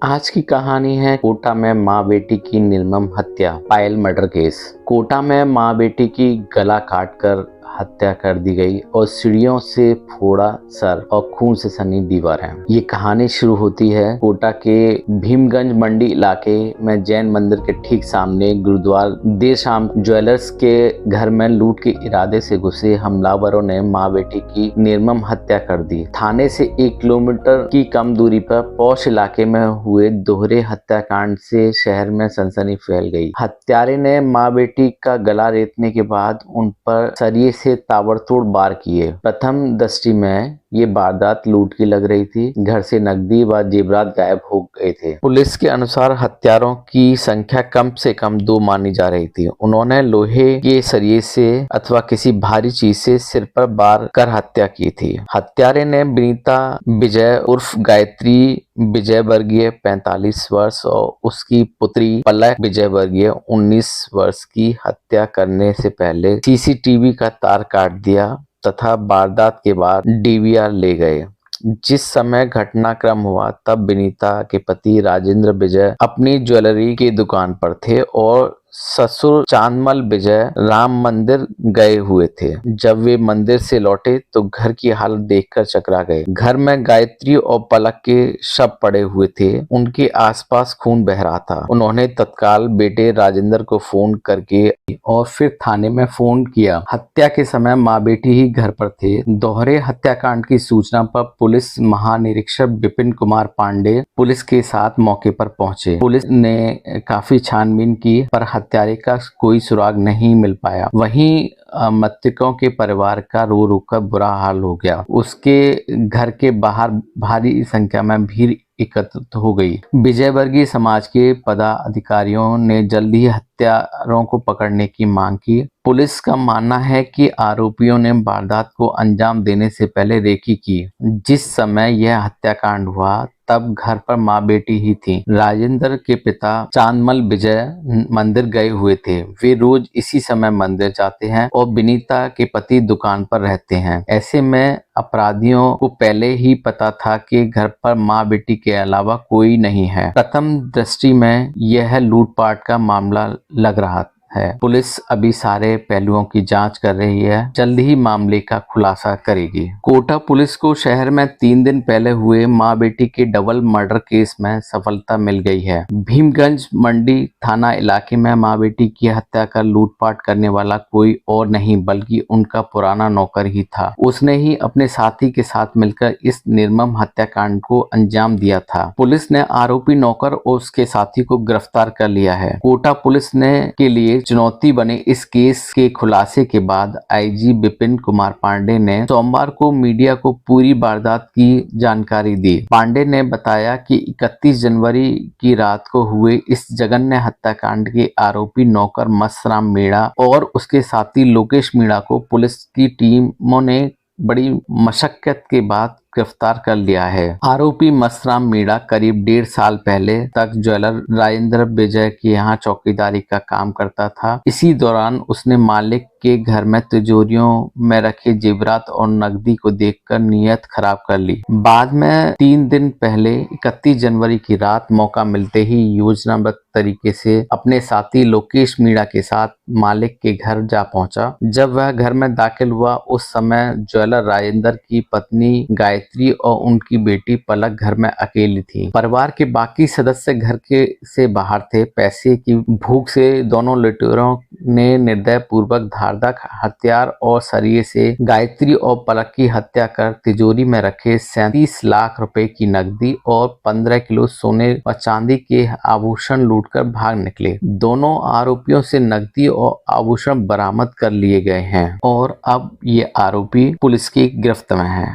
आज की कहानी है कोटा में माँ बेटी की निर्मम हत्या। पायल मर्डर केस। कोटा में माँ बेटी की गला काटकर हत्या कर दी गई और सीढ़ियों से फोड़ा सर और खून से सनी दीवार है। ये कहानी शुरू होती है कोटा के भीमगंज मंडी इलाके में जैन मंदिर के ठीक सामने गुरुद्वार। देर शाम ज्वेलर्स के घर में लूट के इरादे से घुसे हमलावरों ने माँ बेटी की निर्मम हत्या कर दी। थाने से 1 किलोमीटर की कम दूरी पर पौष इलाके में हुए दोहरे हत्याकांड से शहर में सनसनी फैल गई। हत्यारे ने माँ बेटी का गला रेतने के बाद उन पर सरिये से ताबड़तोड़ वार किए। प्रथम दृष्टि में ये वारदात लूट की लग रही थी। घर से नकदी व जेवरात गायब हो गए थे। पुलिस के अनुसार हत्यारों की संख्या कम से कम 2 मानी जा रही थी। उन्होंने लोहे के सरिये से अथवा किसी भारी चीज से सिर पर वार कर हत्या की थी। हत्यारे ने विनीता विजय उर्फ गायत्री विजय वर्गीय 45 वर्ष और उसकी पुत्री पलक विजय वर्गीय 19 वर्ष की हत्या करने से पहले सीसीटीवी का तार काट दिया तथा वारदात के बाद डीवीआर ले गए। जिस समय घटनाक्रम हुआ तब विनीता के पति राजेंद्र विजय अपनी ज्वेलरी की दुकान पर थे और ससुर चांदमल विजय राम मंदिर गए हुए थे। जब वे मंदिर से लौटे तो घर की हालत देखकर चकरा गए। घर में गायत्री और पलक के शव पड़े हुए थे। उनके आसपास खून बह रहा था। उन्होंने तत्काल बेटे राजेंद्र को फोन करके और फिर थाने में फोन किया। हत्या के समय माँ बेटी ही घर पर थे। दोहरे हत्याकांड की सूचना पर पुलिस महानिरीक्षक विपिन कुमार पांडे पुलिस के साथ मौके पर पहुंचे। पुलिस ने काफी छानबीन की पर हत्यारे का कोई सुराग नहीं मिल पाया। वहीं मृतकों के परिवार का रो रो कर बुरा हाल हो गया। उसके घर के बाहर भारी संख्या में भीड़ एकत्रित हो गई। विजयवर्गीय समाज के पदाधिकारियों ने जल्द ही हत्यारों को पकड़ने की मांग की। पुलिस का मानना है कि आरोपियों ने वारदात को अंजाम देने से पहले रेकी की। जिस समय यह हत्याकांड हुआ तब घर पर माँ बेटी ही थी। राजेंद्र के पिता चांदमल विजय मंदिर गए हुए थे। वे रोज इसी समय मंदिर जाते हैं और विनीता के पति दुकान पर रहते हैं। ऐसे में अपराधियों को पहले ही पता था कि घर पर माँ बेटी के अलावा कोई नहीं है। प्रथम दृष्टि में यह लूटपाट का मामला लग रहा है। पुलिस अभी सारे पहलुओं की जांच कर रही है। जल्द ही मामले का खुलासा करेगी। कोटा पुलिस को शहर में 3 दिन पहले हुए माँ बेटी के डबल मर्डर केस में सफलता मिल गई है। भीमगंज मंडी थाना इलाके में माँ बेटी की हत्या कर लूटपाट करने वाला कोई और नहीं बल्कि उनका पुराना नौकर ही था। उसने ही अपने साथी के साथ मिलकर इस निर्मम हत्याकांड को अंजाम दिया था। पुलिस ने आरोपी नौकर और उसके साथी को गिरफ्तार कर लिया है। कोटा पुलिस ने के लिए चुनौती बने इस केस के खुलासे के बाद आईजी विपिन कुमार पांडे ने सोमवार को मीडिया को पूरी वारदात की जानकारी दी। पांडे ने बताया कि 31 जनवरी की रात को हुए इस जघन्य हत्याकांड के आरोपी नौकर मस्तराम मीणा और उसके साथी लोकेश मीणा को पुलिस की टीमों ने बड़ी मशक्कत के बाद गिरफ्तार कर लिया है। आरोपी मस्तराम मीणा करीब 1.5 साल पहले तक ज्वेलर राजेंद्र विजय के यहाँ चौकीदारी का काम करता था। इसी दौरान उसने मालिक के घर में तिजोरियों में रखे जेवरात और नकदी को देखकर नीयत खराब कर ली। बाद में 3 दिन पहले 31 जनवरी की रात मौका मिलते ही योजनाबद्ध तरीके से अपने साथी लोकेश मीणा के साथ मालिक के घर जा पहुंचा। जब वह घर में दाखिल हुआ उस समय ज्वेलर राजेंद्र की पत्नी गायत्री और उनकी बेटी पलक घर में अकेली थी। परिवार के बाकी सदस्य घर के से बाहर थे। पैसे की भूख से दोनों लुटेरों ने निर्दय पूर्वक धारदार हथियार और सरिये से गायत्री और पलक की हत्या कर तिजोरी में रखे 37 लाख रुपए की नकदी और 15 किलो सोने व चांदी के आभूषण लूटकर भाग निकले। दोनों आरोपियों से नकदी और आभूषण बरामद कर लिए गए हैं और अब ये आरोपी पुलिस की गिरफ्त में है।